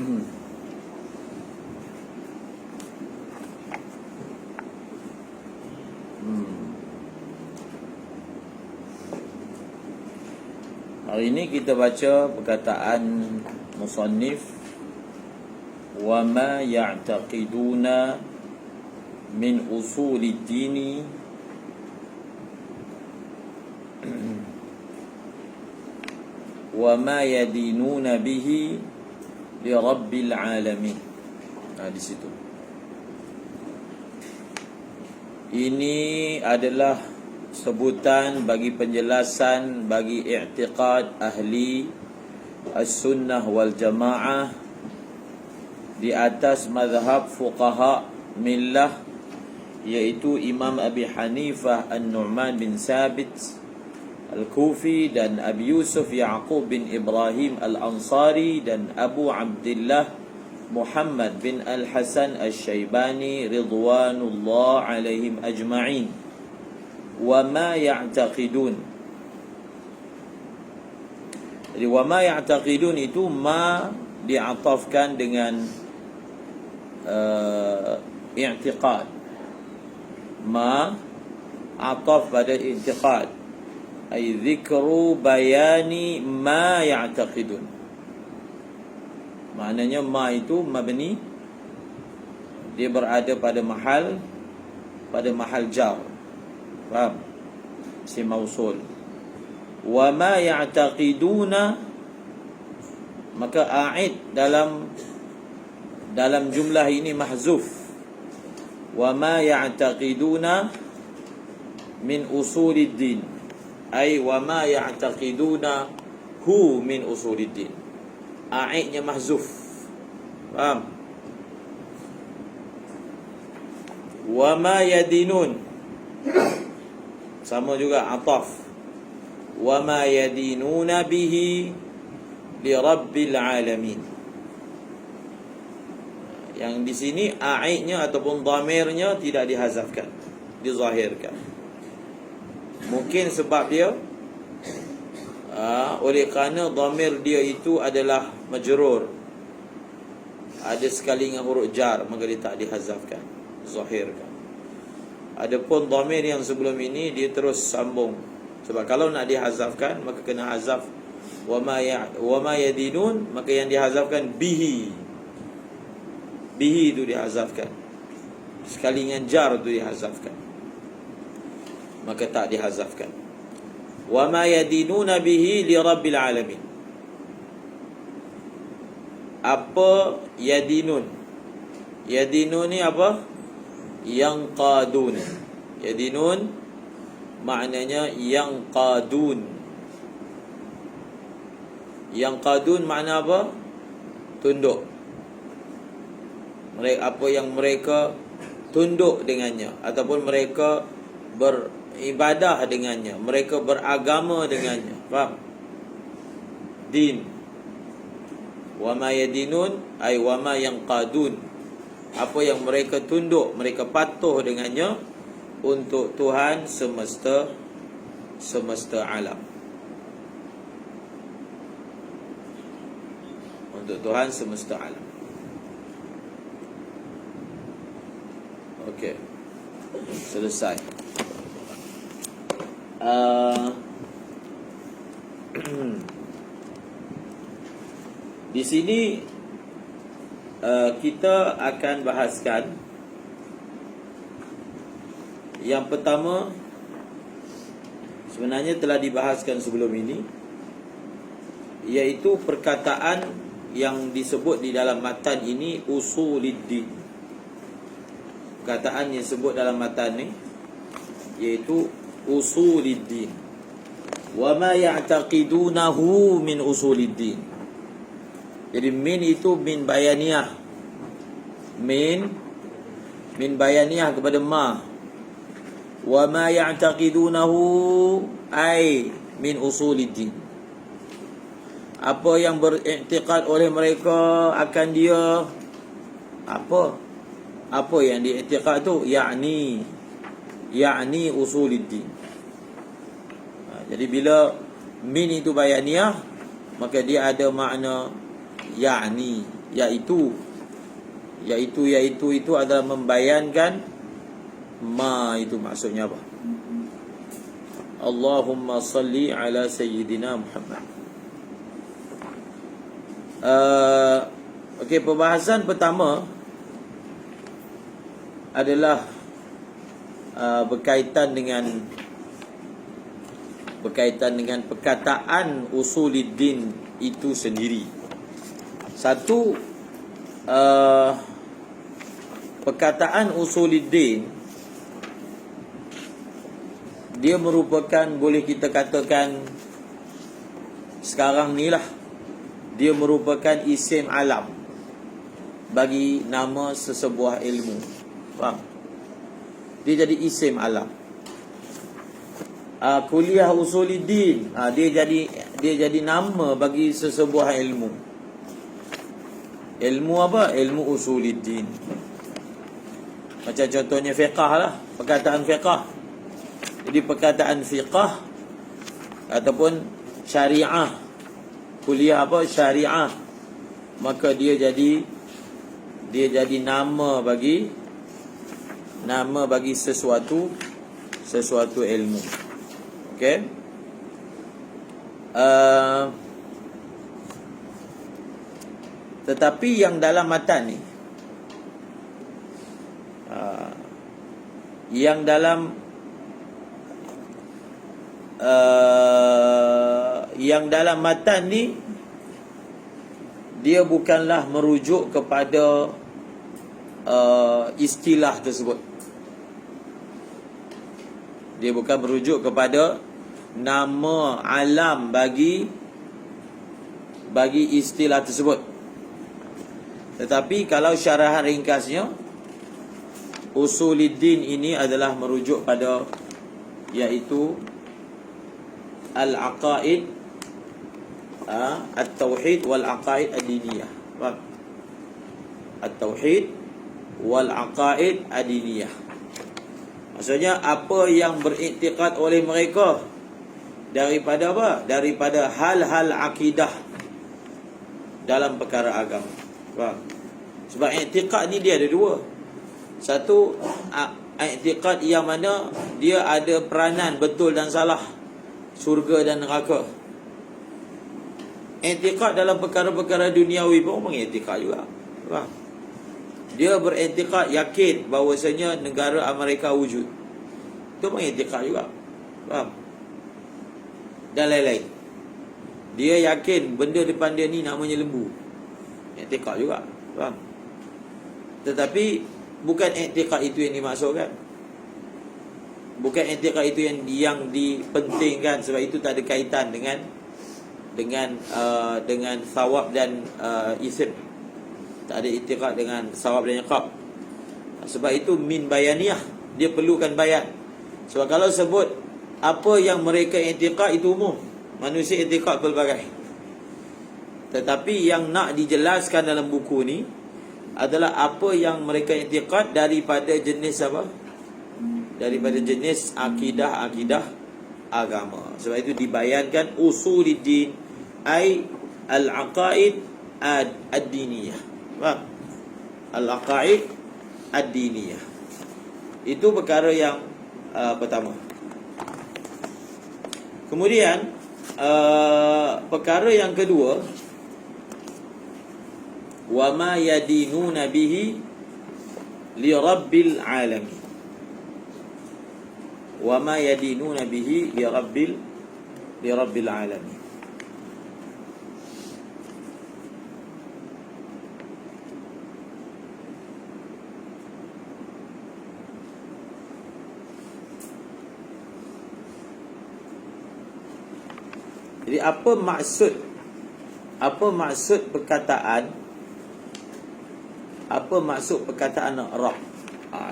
Hari ini kita baca perkataan musannif, wa ma ya'taqiduna min usulid dini wa ma yadinuna bihi li rabbil alamin. Di situ. Ini adalah sebutan bagi penjelasan bagi i'tiqad ahli as-sunnah wal jamaah di atas mazhab fuqaha millah, iaitu Imam Abi Hanifah An-Nu'man bin Sabit Al-Kufi dan Abi Yusuf Ya'qub bin Ibrahim Al-Ansari dan Abu Abdullah Muhammad bin Al-Hasan Al-Shaybani ridwanullah alaihim ajma'in. Wa ma ya'taqidun. Jadi wa ma ya'taqidun itu ma diatafkan dengan i'tiqad. Ma ataf pada i'tiqad, ay zikru bayani ma ya'taqidun. Maknanya ma itu mabni, dia berada pada mahal jar. Faham? Si mausul. Wa ma ya'taqiduna, maka a'id dalam jumlah ini mahzuf. Wa ma ya'taqiduna min usulid din, ay wa ma ya'taqiduna hu min usulid din. A'idnya mahzuf. Faham? Wa ma yadinun, sama juga ataf. Wa ma yadinuna bihi li rabbil alamin. Yang di sini a'idnya ataupun dhamirnya tidak dihazafkan, dizahirkan. Mungkin sebab dia oleh kerana dhamir dia itu adalah majrur, ada sekali dengan huruf jar, maka dia tak dihazafkan, zahirkan. Adapun dhamir yang sebelum ini dia terus sambung. Sebab kalau nak dihazafkan maka kena hazaf wa ma yadinun, maka yang dihazafkan bihi. Bihi itu dihazafkan. Sekali dengan jar itu dihazafkan, maka tak dihazafkan. Wa ma yadinuna bihi li rabbil alamin. Apa yadinun? Yadinun ni apa? Yang qadun. Yadinun maknanya yang qadun. Yang qadun makna apa? Tunduk. Mereka, apa yang mereka tunduk dengannya, ataupun mereka beribadah dengannya, mereka beragama dengannya. Faham? Din. Wa ma yadinun ay wa ma yanqadun, apa yang mereka tunduk, mereka patuh dengannya untuk Tuhan semesta alam. Untuk Tuhan semesta alam. Okey. Selesai. Di sini kita akan bahaskan yang pertama, sebenarnya telah dibahaskan sebelum ini, iaitu perkataan yang disebut di dalam matan ini usuluddin. Perkataan yang disebut dalam matan ni iaitu usuluddin. Wa ma ya'taqidunahu min usuluddin. Jadi min itu min bayaniyah. Min bayaniyah kepada ma. Wa ma ya'taqidunahu ay min usuluddin. Apa yang beriktikad oleh mereka akan dia, apa yang diiktikad tu, yakni usuluddin. Jadi bila min itu bayaniyah, maka dia ada makna yakni, Iaitu itu adalah membayankan ma, itu maksudnya apa? Allahumma salli ala Sayyidina Muhammad. Okey, perbahasan pertama adalah berkaitan dengan perkataan usuluddin itu sendiri. Satu, perkataan usuluddin dia merupakan, boleh kita katakan sekarang ni lah, dia merupakan isim alam bagi nama sesebuah ilmu. Faham? Dia jadi isim alam. Kuliah usuluddin, dia jadi nama bagi sesebuah ilmu. Ilmu apa? Ilmu usuluddin. Macam contohnya fiqah lah, perkataan fiqah. Jadi perkataan fiqah ataupun syariah, kuliah apa? Syariah. Maka dia jadi nama bagi sesuatu ilmu. Okey. Tetapi yang dalam matan ni, yang dalam matan ni, dia bukanlah merujuk kepada istilah tersebut. Dia bukan merujuk kepada nama alam bagi istilah tersebut. Tetapi kalau syarahan ringkasnya, usuluddin ini adalah merujuk pada, iaitu al-aqaid, at-tauhid wal-aqaid ad-diniyah. Faham? At-tauhid wal-aqaid ad-diniyah. Maksudnya apa yang beriktikad oleh mereka daripada apa? Daripada hal-hal akidah dalam perkara agama. Faham? Sebab iktikad ni dia ada dua. Satu, iktikad yang mana dia ada peranan betul dan salah, syurga dan neraka. Iktikad dalam perkara-perkara duniawi pun mengiktikad juga. Faham? Dia beriktikad yakin bahawasanya negara Amerika wujud. Itu mengiktikad juga. Faham? Dan lain-lain. Dia yakin benda depan dia ni namanya lembu. Iktikad juga. Faham? Tetapi bukan iktikad itu yang dimaksudkan. Bukan iktikad itu yang dipentingkan, sebab itu tak ada kaitan dengan thawab dan isim. Tak ada iktikad dengan thawab dan iqab. Sebab itu min bayaniyah, dia perlukan bayan. Sebab kalau sebut apa yang mereka iktikad itu umum, manusia iktikad pelbagai. Tetapi yang nak dijelaskan dalam buku ni adalah apa yang mereka iktikad daripada jenis apa? Daripada jenis akidah agama. Sebab itu dibayankan usuluddin ai al-aqaid ad-diniyah. Faham? Al-aqaid ad-diniyah. Itu perkara yang pertama. Kemudian perkara yang kedua, wa ma yadinuna bihi li rabbil alamin. Wa ma yadinuna bihi li rabbil alamin. Jadi apa maksud perkataan Rabb?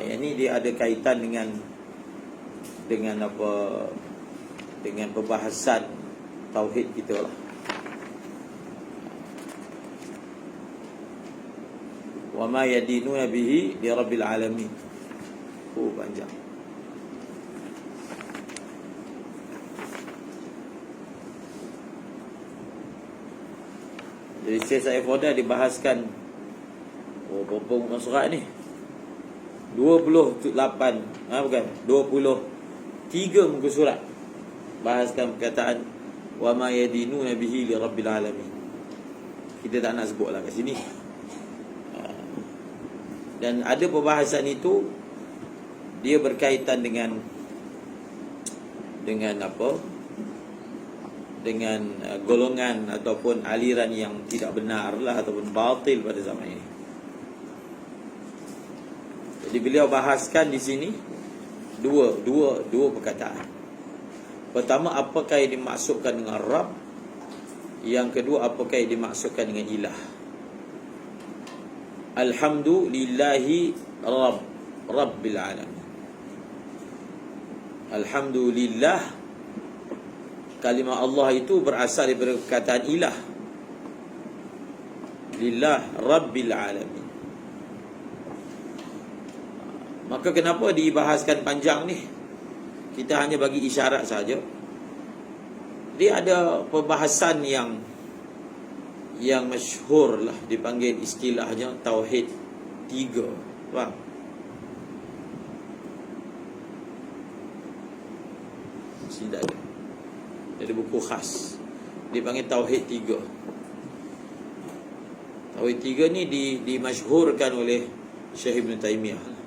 Yang ni dia ada kaitan dengan apa? Dengan perbahasan tauhid kita lah. Wa ma yadinuna bihi li rabbil alamin. Panjang. Jadi Syekh Saif Oda dibahaskan berapa muka surat ni? 28, bukan, 23 muka surat bahaskan perkataan wa ma yadinuna bihi li rabbil alamin. Kita tak nak sebutlah kat sini. Dan ada perbahasan itu dia berkaitan dengan apa? Dengan golongan ataupun aliran yang tidak benar lah, ataupun batil pada zaman ini. Jadi beliau bahaskan di sini dua perkataan. Pertama, apakah yang dimaksudkan dengan Rabb? Yang kedua, apakah yang dimaksudkan dengan ilah? Alhamdulillahi Rabbil alamin. Alhamdulillah, kalimah Allah itu berasal daripada perkataan ilah. Lillah Rabbil alamin. Maka kenapa dibahaskan panjang ni? Kita hanya bagi isyarat saja. Dia ada perbahasan yang masyhur lah, dipanggil istilahnya Tauhid 3. Faham? Tidak ada. Ada buku khas dipanggil Tauhid 3. Tauhid 3 ni dimasyhurkan oleh Syekh Ibn Taymiyah.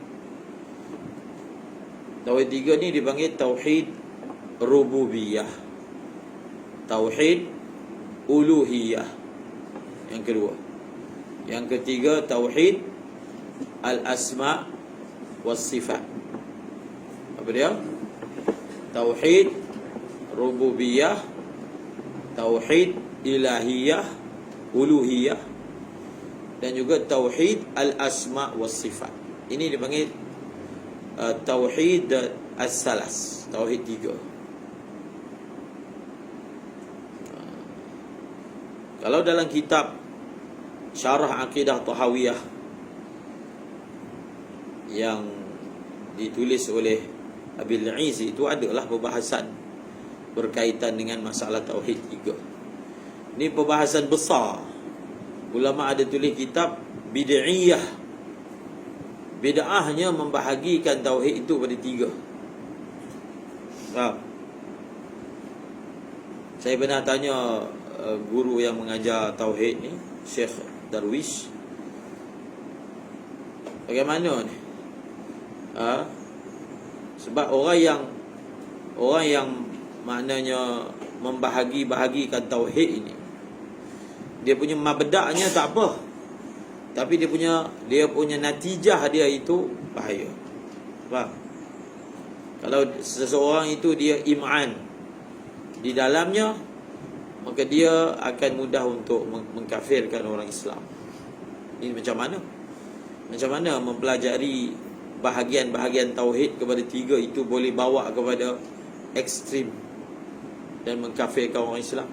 Tauhid 3 ni dipanggil Tauhid Rububiyah, Tauhid Uluhiyah yang kedua. Yang ketiga Tauhid Al-Asma' Was-Sifat. Apa dia? Tauhid Rububiyah, Tauhid Ilahiyah, Uluhiyah, dan juga Tauhid Al-Asma' Was-Sifat. Ini dipanggil Tauhid As-Salas, Tauhid 3. Kalau dalam kitab Syarah Aqidah Tahawiyah yang ditulis oleh Abil Izi, itu adalah perbahasan berkaitan dengan masalah Tauhid 3. Ini perbahasan besar. Ulama ada tulis kitab Bid'iyah. Bid'ahnya membahagikan Tauhid itu pada 3. Saya pernah tanya guru yang mengajar Tauhid ni, Syekh Darwish, bagaimana ni? Sebab orang yang maknanya membahagi-bahagikan Tauhid ini, dia punya mabda'nya tak apa, tapi dia punya natijah dia itu bahaya. Faham? Kalau seseorang itu dia im'an di dalamnya, maka dia akan mudah untuk mengkafirkan orang Islam. Ini macam mana? Macam mana mempelajari bahagian-bahagian Tauhid kepada 3 itu boleh bawa kepada ekstrim dan mengkafirkan orang Islam.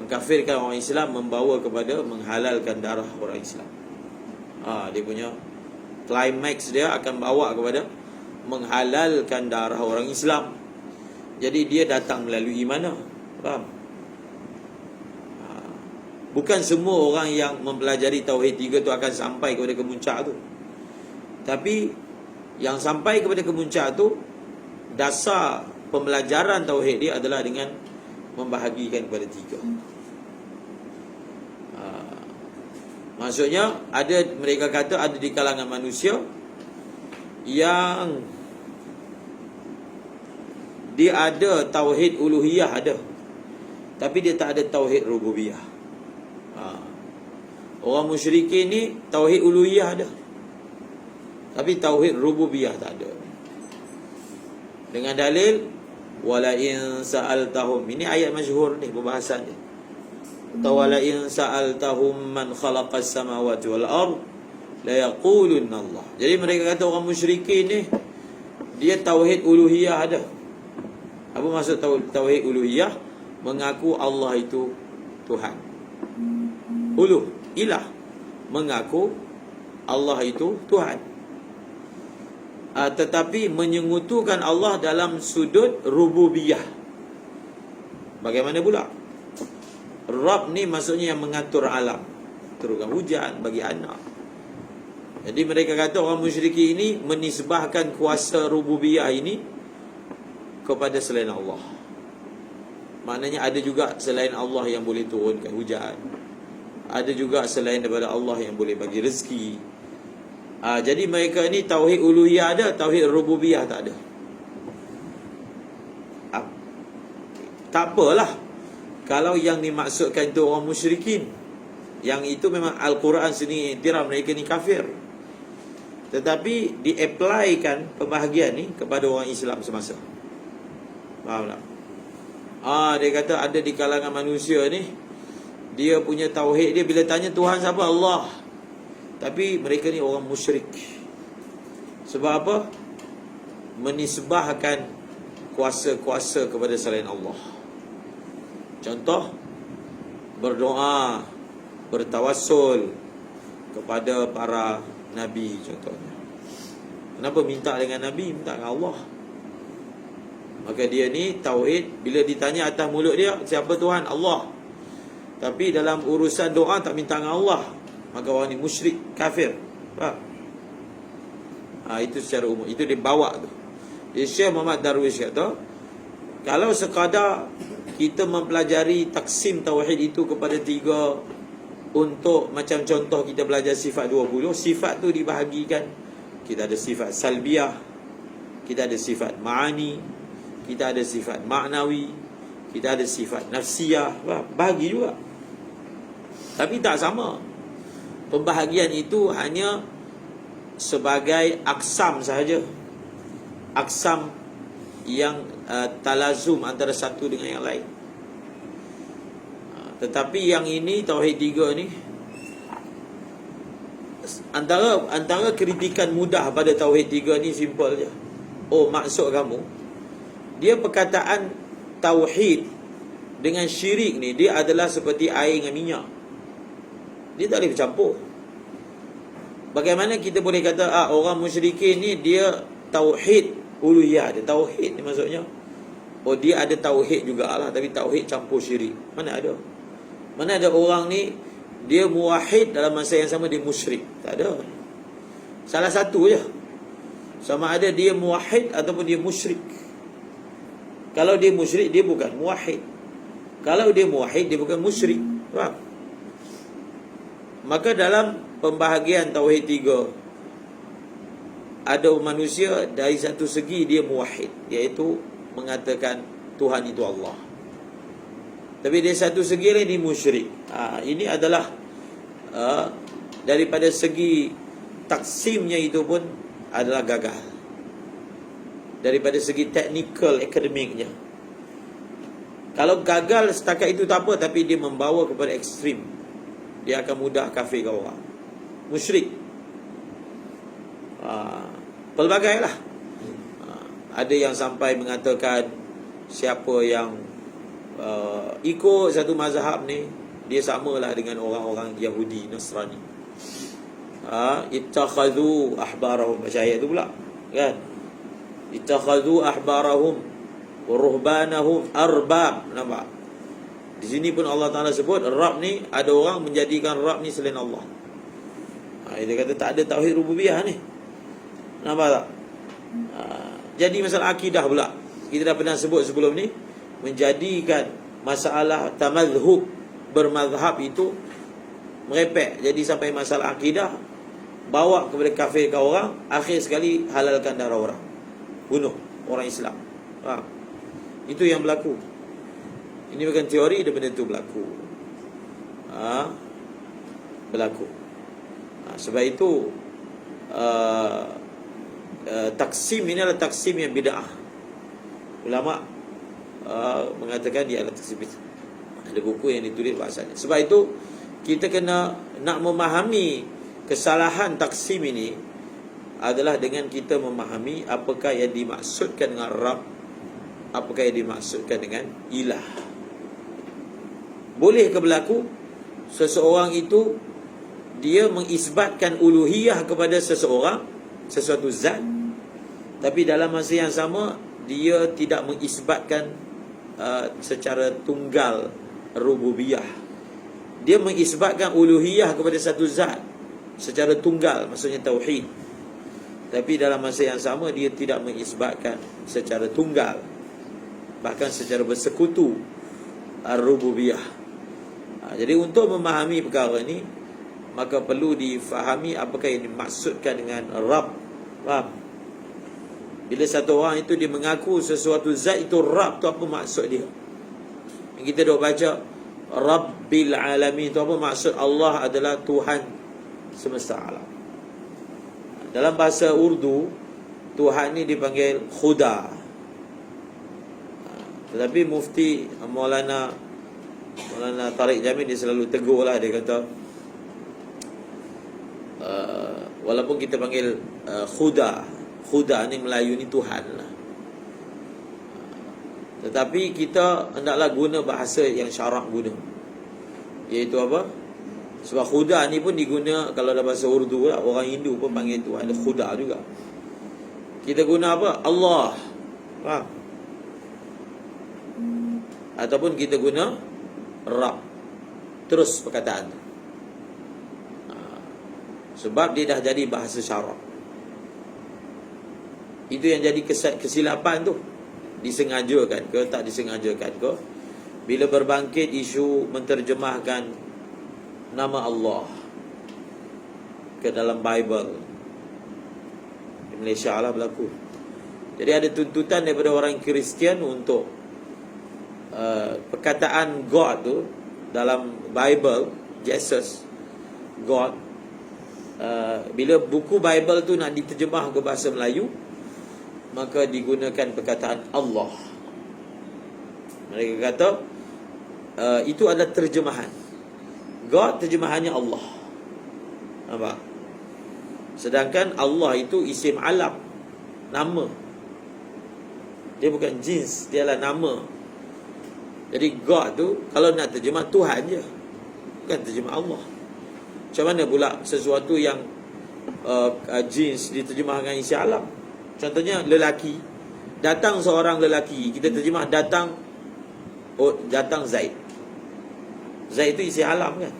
Mengkafirkan orang Islam membawa kepada menghalalkan darah orang Islam. Dia punya climax dia akan bawa kepada menghalalkan darah orang Islam. Jadi dia datang melalui mana? Faham? Bukan semua orang yang mempelajari Tauhid 3 tu akan sampai kepada kemuncak tu. Tapi yang sampai kepada kemuncak tu, dasar pembelajaran Tauhid dia adalah dengan membahagikan kepada 3. Maksudnya mereka kata ada di kalangan manusia yang dia ada Tauhid Uluhiyah ada, tapi dia tak ada Tauhid Rububiyah. Orang musyrikin ni Tauhid Uluhiyah ada, tapi Tauhid Rububiyah tak ada. Dengan dalil wala in sa'altahum, ini ayat masyhur ni perbahasan dia. Wala in sa'altahum man khalaqas samawati wal ard la yaqulunna Allah. Jadi mereka kata orang musyrikin ni dia Tauhid Uluhiyah ada. Apa maksud Tauhid Uluhiyah? Mengaku Allah itu Tuhan. Ilah, mengaku Allah itu Tuhan. Tetapi menyengutukan Allah dalam sudut rububiyah. Bagaimana pula? Rabb ni maksudnya yang mengatur alam, turunkan hujan, bagi anak, Jadi mereka kata orang musyrikin ini menisbahkan kuasa rububiyah ini kepada selain Allah. Maknanya ada juga selain Allah yang boleh turunkan hujan. Ada juga selain daripada Allah yang boleh bagi rezeki. Jadi mereka ni tauhid uluhiyah ada, tauhid rububiyah tak ada. Tak apalah kalau yang dimaksudkan itu orang musyrikin. Yang itu memang Al-Quran sini iktiraf mereka ni kafir. Tetapi di-applykan pembahagian ni kepada orang Islam semasa. Faham tak? Dia kata ada di kalangan manusia ni, dia punya tauhid dia bila tanya Tuhan siapa? Allah. Tapi mereka ni orang musyrik. Sebab apa? Menisbahkan kuasa-kuasa kepada selain Allah. Contoh, berdoa, bertawassul kepada para Nabi contohnya. Kenapa minta dengan Nabi? Minta dengan Allah. Maka dia ni tauhid, bila ditanya atas mulut dia, siapa Tuhan? Allah. Tapi dalam urusan doa tak minta dengan Allah, maka orang ni musyrik, kafir. Itu secara umum. Itu dia bawa tu. Syekh Muhammad Darwish kata, kalau sekadar kita mempelajari taksim tauhid itu kepada 3, untuk macam contoh kita belajar sifat 20, sifat tu dibahagikan. Kita ada sifat salbiyah, kita ada sifat ma'ani, kita ada sifat ma'nawi, kita ada sifat nafsiyah. Bahagi juga. Tapi tak sama. Pembahagian itu hanya sebagai aksam sahaja. Aksam yang talazum antara satu dengan yang lain. Tetapi yang ini tauhid 3 ni, antara kritikan mudah pada tauhid 3 ni simple je. Maksud kamu, dia perkataan tauhid dengan syirik ni, dia adalah seperti air dengan minyak. Dia tak boleh bercampur. Bagaimana kita boleh kata orang musyrikin ni dia tauhid uluhiyah, dia tauhid ni maksudnya dia ada tauhid jugalah, tapi tauhid campur syirik. Mana ada? Mana ada orang ni dia muwahhid dalam masa yang sama dia musyrik? Tak ada. Salah satu je. Sama ada dia muwahhid ataupun dia musyrik. Kalau dia musyrik, dia bukan muwahhid. Kalau dia muwahhid, dia bukan musyrik. Faham? Maka dalam pembahagian tauhid 3, ada manusia dari satu segi dia muwahhid, iaitu mengatakan Tuhan itu Allah. Tapi dari satu segi lain dia musyrik. Ini adalah daripada segi taksimnya itu pun adalah gagal. Daripada segi teknikal, akademiknya. Kalau gagal setakat itu tak apa, tapi dia membawa kepada ekstrim, dia akan mudah kafirkan orang, musyrik. Pelbagai lah. Ada yang sampai mengatakan siapa yang ikut satu mazhab ni, dia samalah dengan orang-orang Yahudi, Nasrani. Ittakhadhu ahbarahum, macam ayat tu pula kan. Ittakhadhu ahbarahum wa ruhbanahum arbab. Nampak? Di sini pun Allah Ta'ala sebut Rab ni, ada orang menjadikan Rab ni selain Allah. Dia kata tak ada tauhid rububiyah ni. Nampak tak? Jadi masalah akidah pula, kita dah pernah sebut sebelum ni, menjadikan masalah tamadhub, bermazhab itu merepek. Jadi sampai masalah akidah, bawa kepada kafirkan orang, akhir sekali halalkan darah orang, bunuh orang Islam. Itu yang berlaku. Ini bukan teori, dia benda itu berlaku. Berlaku. Sebab itu taksim ini adalah taksim yang bid'ah. Ulama mengatakan dia adalah taksim. Ada buku yang ditulis bahasanya. Sebab itu kita kena nak memahami kesalahan taksim ini adalah dengan kita memahami apakah yang dimaksudkan dengan Rabb, apakah yang dimaksudkan dengan ilah. Boleh ke berlaku seseorang itu dia mengisbatkan uluhiyah kepada seseorang, sesuatu zat, tapi dalam masa yang sama dia tidak mengisbatkan secara tunggal rububiyah. Dia mengisbatkan uluhiyah kepada satu zat, secara tunggal, maksudnya tauhid. Tapi dalam masa yang sama dia tidak mengisbatkan secara tunggal, bahkan secara bersekutu ar-rububiyah. Jadi untuk memahami perkara ini, maka perlu difahami apakah yang dimaksudkan dengan Rabb. Faham? Bila satu orang itu dia mengaku sesuatu zat itu Rabb, tu apa maksud dia? Yang kita dok baca Rabbil Alamin, tu apa maksud? Allah adalah Tuhan semesta alam. Dalam bahasa Urdu, Tuhan ni dipanggil Khuda. Tetapi Mufti Maulana Tariq Jamil dia selalu tegur lah. Dia kata walaupun kita panggil Khuda ni Melayu ni Tuhan lah, tetapi kita hendaklah guna bahasa yang syarak guna, iaitu apa? Sebab Khuda ni pun diguna kalau dalam bahasa Urdu lah. Orang Hindu pun panggil Tuhan ada Khuda juga. Kita guna apa? Allah. Faham? Ataupun kita guna Rabb. Terus perkataan tu. Sebab dia dah jadi bahasa syarak. Itu yang jadi kesilapan tu. Disengajakan ke tak disengajakan ke, bila berbangkit isu menterjemahkan nama Allah ke dalam Bible di Malaysia lah berlaku. Jadi ada tuntutan daripada orang Kristian untuk perkataan God tu dalam Bible, Jesus, God, bila buku Bible tu nak diterjemah ke bahasa Melayu, maka digunakan perkataan Allah. Mereka kata itu adalah terjemahan. God terjemahannya Allah. Nampak? Sedangkan Allah itu isim alam, nama. Dia bukan jins, dia adalah nama. Jadi God tu kalau nak terjemah Tuhan je, bukan terjemah Allah. Macam mana pula sesuatu yang jins diterjemahkan isi alam? Contohnya lelaki. Datang seorang lelaki, kita terjemah datang Zaid. Zaid itu isi alam kan?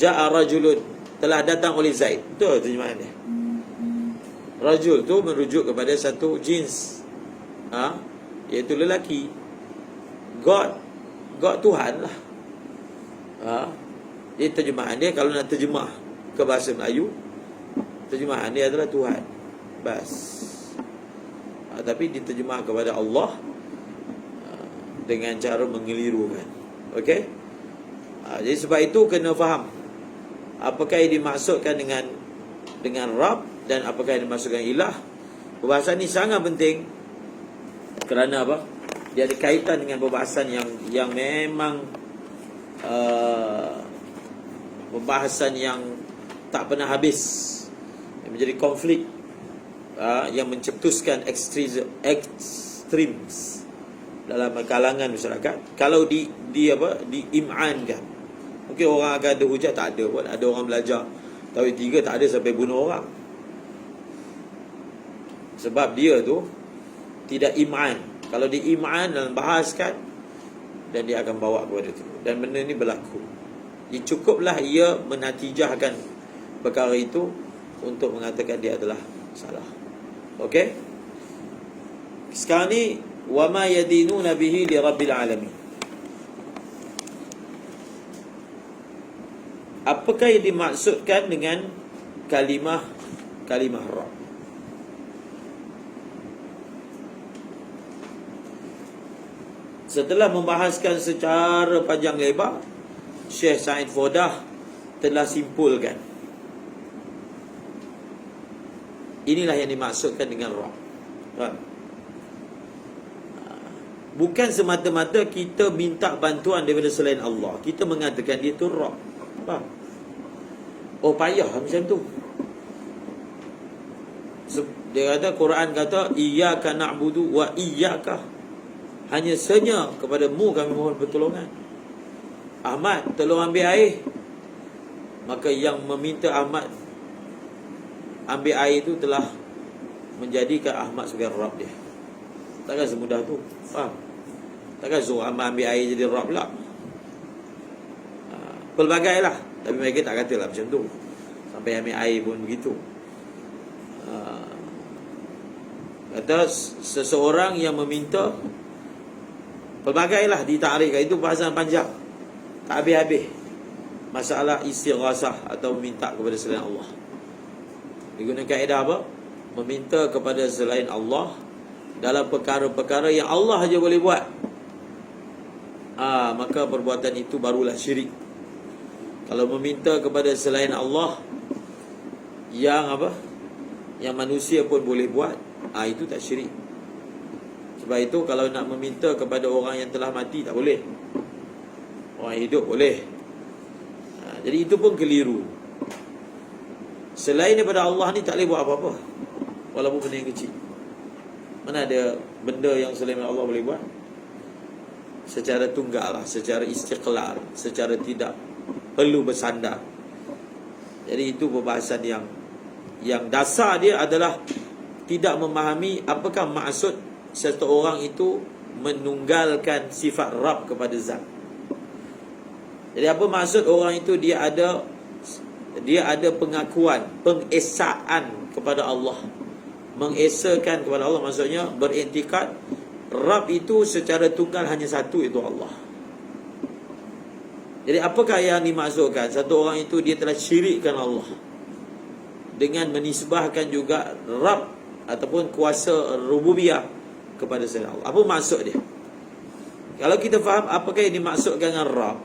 Ja'a rajulun, telah datang oleh Zaid. Itu terjemahan dia. Rajul tu merujuk kepada satu jins, iaitu lelaki. God Tuhan lah. Dia terjemahan dia, kalau nak terjemah ke bahasa Melayu, terjemahan dia adalah Tuhan. Bas. Tapi diterjemah kepada Allah dengan cara mengelirukan. Okey? Jadi sebab itu kena faham apakah yang dimaksudkan dengan Rabb dan apakah yang dimaksudkan ilah. Perbahasan ni sangat penting. Kerana apa? Dia ada kaitan dengan perbahasan yang memang pembahasan yang tak pernah habis, yang menjadi konflik, yang mencetuskan ekstremis dalam kalangan masyarakat. Kalau diim'ankan, mungkin orang akan ada hujah, tak ada pun. Ada orang belajar Tauhid 3 tak ada sampai bunuh orang. Sebab dia tu tidak im'an. Kalau diim'an dalam bahaskan, dan dia akan bawa kepada itu. Dan benda ni berlaku. Cukuplah ia menatijahkan perkara itu untuk mengatakan dia adalah salah. Okey? Sekarang ni wama yadinuna bihi li rabbil alamin. Apakah yang dimaksudkan dengan kalimah Rabb? Setelah membahaskan secara panjang lebar, Syekh Said Fodah telah simpulkan. Inilah yang dimaksudkan dengan Rabb. Bukan semata-mata kita minta bantuan daripada selain Allah, kita mengatakan dia tu Rabb. Oh, payah macam tu. Dia kata, Quran kata, iyyaka na'budu wa iyyaka, hanya senya kepadamu kami mohon pertolongan. Ahmad, tolong ambil air. Maka yang meminta Ahmad ambil air itu telah menjadikan Ahmad sebagai Rabb dia. Takkan semudah tu. Faham? Takkan suruh Ahmad ambil air jadi Rabb pula. Pelbagai lah. Tapi mereka tak katalah macam tu. Sampai ambil air pun begitu. Kata seseorang yang meminta, pelbagailah ditarik, itu bahasan panjang, tak habis-habis. Masalah istighasah atau meminta kepada selain Allah. Digunakan kaedah apa? Meminta kepada selain Allah dalam perkara-perkara yang Allah saja boleh buat. Maka perbuatan itu barulah syirik. Kalau meminta kepada selain Allah yang apa? Yang manusia pun boleh buat, itu tak syirik. Sebab itu kalau nak meminta kepada orang yang telah mati tak boleh. Orang hidup boleh. Jadi itu pun keliru. Selain daripada Allah ni tak boleh buat apa-apa, walaupun benda yang kecil. Mana ada benda yang selain daripada Allah boleh buat? Secara tunggal lah, secara istiqlal, secara tidak perlu bersandar. Jadi itu perbahasan yang dasar dia adalah tidak memahami apakah maksud seseorang itu menunggalkan sifat Rabb kepada zat. Jadi apa maksud orang itu? Dia ada pengakuan, pengesaan kepada Allah. Mengesakan kepada Allah, maksudnya beriktikad Rabb itu secara tunggal hanya satu, itu Allah. Jadi apakah yang dimaksudkan? Satu orang itu dia telah syirikkan Allah dengan menisbahkan juga Rabb ataupun kuasa rububiyah kepada selain Allah. Apa maksud dia? Kalau kita faham apakah yang dimaksudkan dengan Rabb,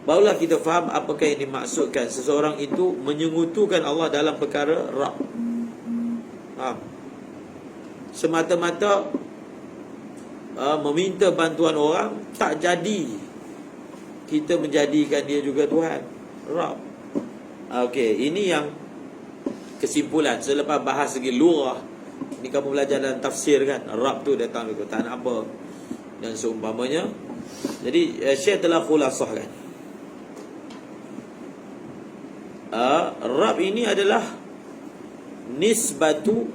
barulah kita faham apakah yang dimaksudkan seseorang itu menyekutukan Allah dalam perkara Rabb. Semata-mata meminta bantuan orang, tak jadi kita menjadikan dia juga Tuhan, Rabb. Okey, ini yang kesimpulan. Selepas bahas segi lurah, ini kamu belajar dalam tafsir kan, Rabb tu datang dari kata apa dan seumpamanya. Jadi Syekh telah khulasahkan, Rabb ini adalah nisbatu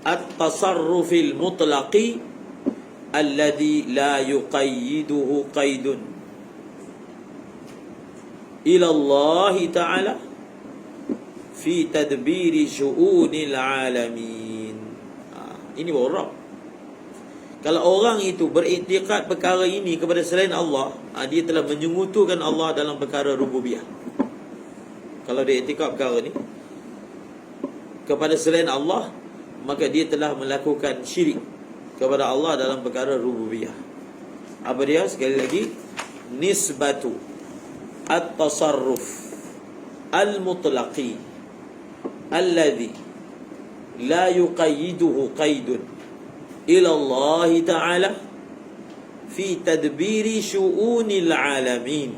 at-tasarrufil mutlaqi alladhi la yuqayyiduhu qaidun ila Allah Ta'ala fi tadbiri syu'unil alamin. Ini baru Rabb. Kalau orang itu beriktikad perkara ini kepada selain Allah, dia telah menyekutukan Allah dalam perkara rububiyah. Kalau dia iktikad perkara ni kepada selain Allah, maka dia telah melakukan syirik kepada Allah dalam perkara rububiyah. Apa dia? Sekali lagi, nisbatu at-tasarruf al-mutlaqi alladhi la yuqayyiduhu qaidun ila Allah Ta'ala fi tadbiri syu'unil alamin.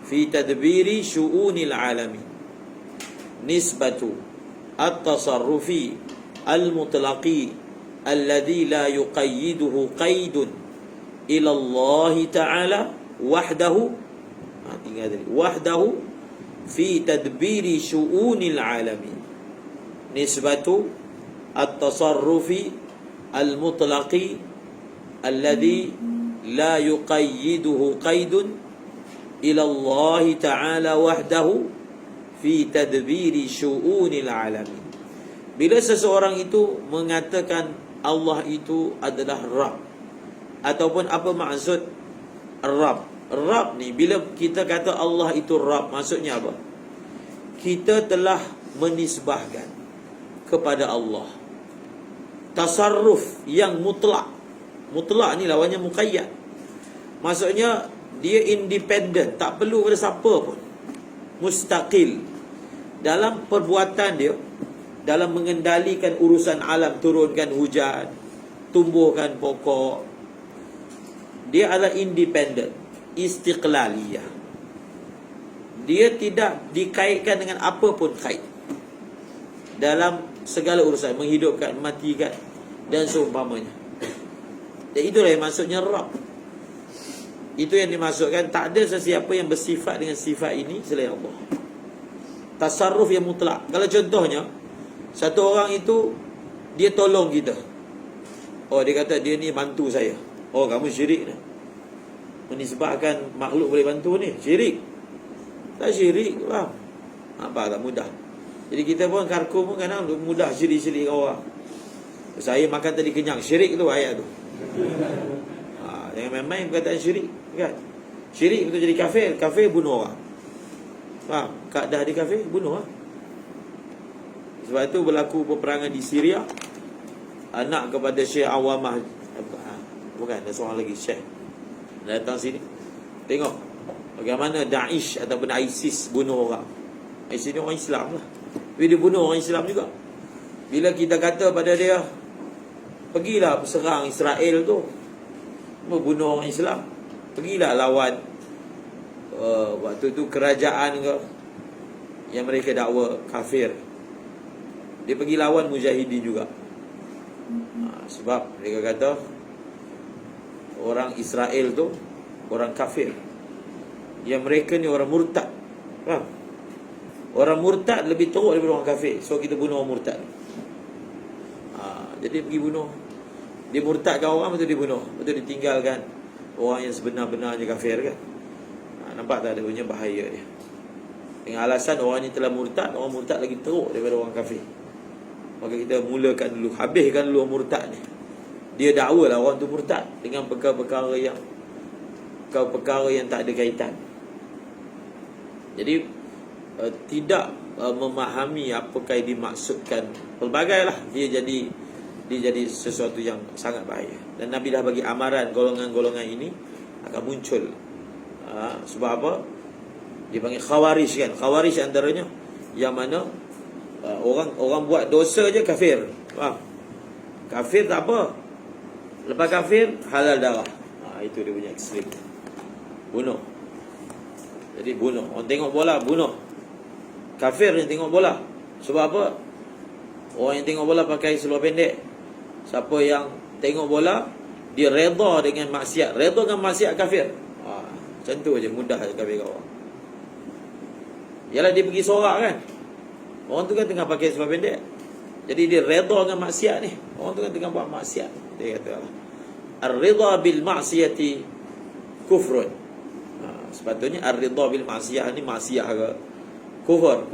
Fi tadbiri syu'unil alamin. Nisbatu at-tasarrufi al-mutlaqi alladhi la yuqayyiduhu qaidun ila Allah Ta'ala wahdahu, tinggal tadi, wahdahu fi tadbiri syu'unil alamin. Nisbatu at-tasarrufi al-mutlaqi alladhi la yuqayyiduhu qaidun ila Allah Ta'ala wahdahu fi tadbiri syu'unil alamin. Bila seseorang itu mengatakan Allah itu adalah Rabb, ataupun apa maksud Rabb? Rabb ni, bila kita kata Allah itu Rabb, maksudnya apa? Kita telah menisbahkan kepada Allah tasarruf yang mutlak. Mutlak ni lawannya muqayyad. Maksudnya dia independent, tak perlu pada siapa pun, mustaqil dalam perbuatan dia, dalam mengendalikan urusan alam, turunkan hujan, tumbuhkan pokok. Dia adalah independent, istiqlaliyah. Dia tidak dikaitkan dengan apa pun kait dalam segala urusan, menghidupkan, mematikan dan seumpamanya. Dan itulah yang maksudnya Rabb. Itu yang dimaksudkan, tak ada sesiapa yang bersifat dengan sifat ini selain Allah. Tasarruf yang mutlak. Kalau contohnya, satu orang itu dia tolong kita, dia kata dia ni bantu saya, kamu syirik dah. menisbahkan makhluk boleh bantu ni, syirik. Tak syirik, faham? Nampak tak mudah. Jadi kita pun karkum pun kadang mudah syirik-syirik orang. Saya makan tadi kenyang, syirik tu ayat tu. Jangan main-main perkataan syirik, kan? Syirik betul jadi kafir, kafir bunuh orang. Faham? Kaedah di kafir bunuh lah. Sebab itu berlaku peperangan di Syria. Anak kepada Syekh Awamah, bukan, ada seorang lagi Syekh datang sini, tengok bagaimana Daesh ataupun ISIS bunuh orang. ISIS ni orang Islam lah, tapi dia bunuh orang Islam juga. Bila kita kata pada dia, pergilah serang Israel tu, membunuh orang Islam, pergilah lawan waktu tu kerajaan ke yang mereka dakwa kafir, dia pergi lawan mujahidin juga. Sebab mereka kata orang Israel tu orang kafir, yang mereka ni orang murtad. Faham? Orang murtad lebih teruk daripada orang kafir. So kita bunuh orang murtad. Jadi pergi bunuh. Dia murtadkan orang, betul dia bunuh, betul dia tinggalkan orang yang sebenar-benarnya kafir, kan? Nampak tak ada punya bahaya dia. Dengan alasan orang ni telah murtad, orang murtad lagi teruk daripada orang kafir. Maka kita mulakan dulu, habiskan dulu orang murtad ni. Dia dakwalah orang tu murtad dengan perkara-perkara yang tak ada kaitan. Jadi tidak memahami apakah yang dimaksudkan, pelbagailah dia jadi sesuatu yang sangat bahaya. Dan Nabi dah bagi amaran golongan-golongan ini akan muncul. Sebab apa? Dia panggil khawarij, kan? Khawarij antaranya yang mana orang buat dosa je kafir. Faham? Kafir tak apa, lepas kafir halal darah. Itu dia punya ekstrim. Bunuh. Jadi bunuh. Orang tengok bola, bunuh. Kafir yang tengok bola. Sebab apa? Orang yang tengok bola pakai seluar pendek. Siapa yang tengok bola, dia redha dengan maksiat. Redha dengan maksiat kafir. Macam tu je, mudah je kafir orang. Yalah dia pergi sorak, kan? Orang tu kan tengah pakai seluar pendek. Jadi dia redha dengan maksiat ni. Orang tu kan tengah buat maksiat. Dia kata ar-ridha bil ma'siyati kufrun. Sepatutnya ar-ridha bil ma'siyah ni maksiat ke? Kufur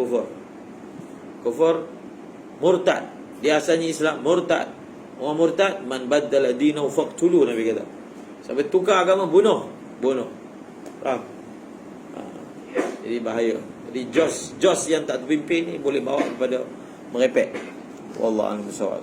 murtad. Dia asalnya Islam, murtad. Orang murtad, man baddala dinahu faqtulu, Nabi kata. Sampai tukar agama, bunuh. Faham? Jadi bahaya. Jadi jos yang tak terpimpin ni boleh bawa kepada merepek. Wallahu a'lam bishawab.